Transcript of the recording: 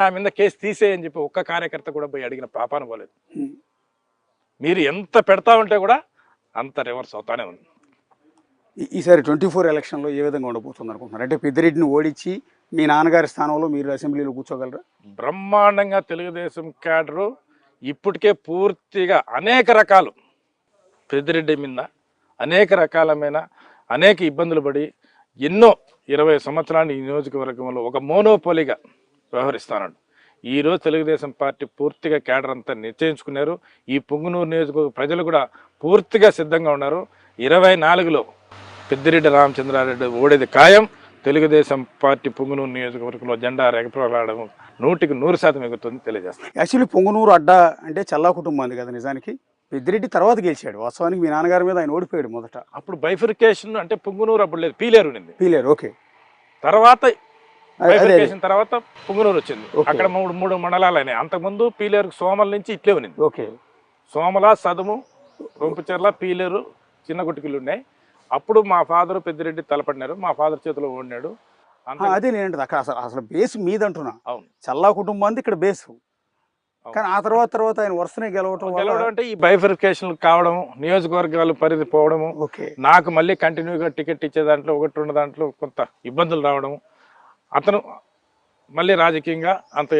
ఆ మీద కేసు తీసేయని చెప్పి ఒక్క కార్యకర్త కూడా పోయి అడిగిన పాపాన పోలేదు. మీరు ఎంత పెడతా ఉంటే కూడా అంత రివర్స్ అవుతానే ఉంది. ఈసారి 24 ఎలక్షన్లో ఏ విధంగా ఉండబోతుంది అనుకుంటున్నారు? అంటే పెద్దిరెడ్డిని ఓడించి మీ నాన్నగారి స్థానంలో మీరు అసెంబ్లీలో కూర్చోగలరా? బ్రహ్మాండంగా తెలుగుదేశం క్యాడరు ఇప్పటికే పూర్తిగా అనేక రకాలు పెద్దిరెడ్డి మీద అనేక రకాలమైన అనేక ఇబ్బందులు పడి ఎన్నో 20 సంవత్సరాలు ఈ నియోజకవర్గంలో ఒక మోనోపోలీగా వ్యవహరిస్తానండి. ఈరోజు తెలుగుదేశం పార్టీ పూర్తిగా క్యాడర్ అంతా నిశ్చయించుకున్నారు. ఈ పుంగనూరు నియోజకవర్గ ప్రజలు కూడా పూర్తిగా సిద్ధంగా ఉన్నారు. 24లో పెద్దిరెడ్డి రామచంద్రారెడ్డి ఓడేది ఖాయం. తెలుగుదేశం పార్టీ పుంగనూరు నియోజకవర్గంలో జెండా రెగపలాడడం 100% ఎగురుతుంది తెలియజేస్తాను. యాక్చువల్లీ పొంగునూరు అడ్డా అంటే చల్లా కుటుంబం ఉంది కదా, నిజానికి పెద్దిరెడ్డి తర్వాత గెలిచాడు. వాస్తవానికి మీ నాన్నగారి మీద ఆయన ఓడిపోయాడు మొదట. అప్పుడు బైఫికేషన్ అంటే పుంగనూరు అప్పుడు లేదు, పీలేరు ఉంది. పీలేరు, ఓకే. తర్వాత బైఫికేషన్ తర్వాత పుంగనూరు వచ్చింది. అక్కడ మూడు మండలాలు అయినాయి. అంతకుముందు పీలేరు సోమల నుంచి ఇట్లే ఉన్నింది. ఓకే. సోమల, సదుము, రొంపుచెర్ల, పీలేరు, చిన్న గుట్టికిలు ఉన్నాయి. అప్పుడు మా ఫాదర్ పెద్దిరెడ్డి తలపడినారు. మా ఫాదర్ చేతిలో ఓడినాడు. అదే నేనంటే అక్కడ అసలు బేస్ మీద అంటున్నా. అవును, చల్లా కుటుంబానికి ఇక్కడ బేసు. కానీ ఆ తర్వాత ఆయన వరుసనే గెలవడం అంటే ఈ బైఫికేషన్ కావడం, నియోజకవర్గాలు పరిధి పోవడము, నాకు మళ్ళీ కంటిన్యూగా టికెట్ ఇచ్చే దాంట్లో 1-2 దాంట్లో కొంత ఇబ్బందులు రావడం, అతను మళ్ళీ రాజకీయంగా అంత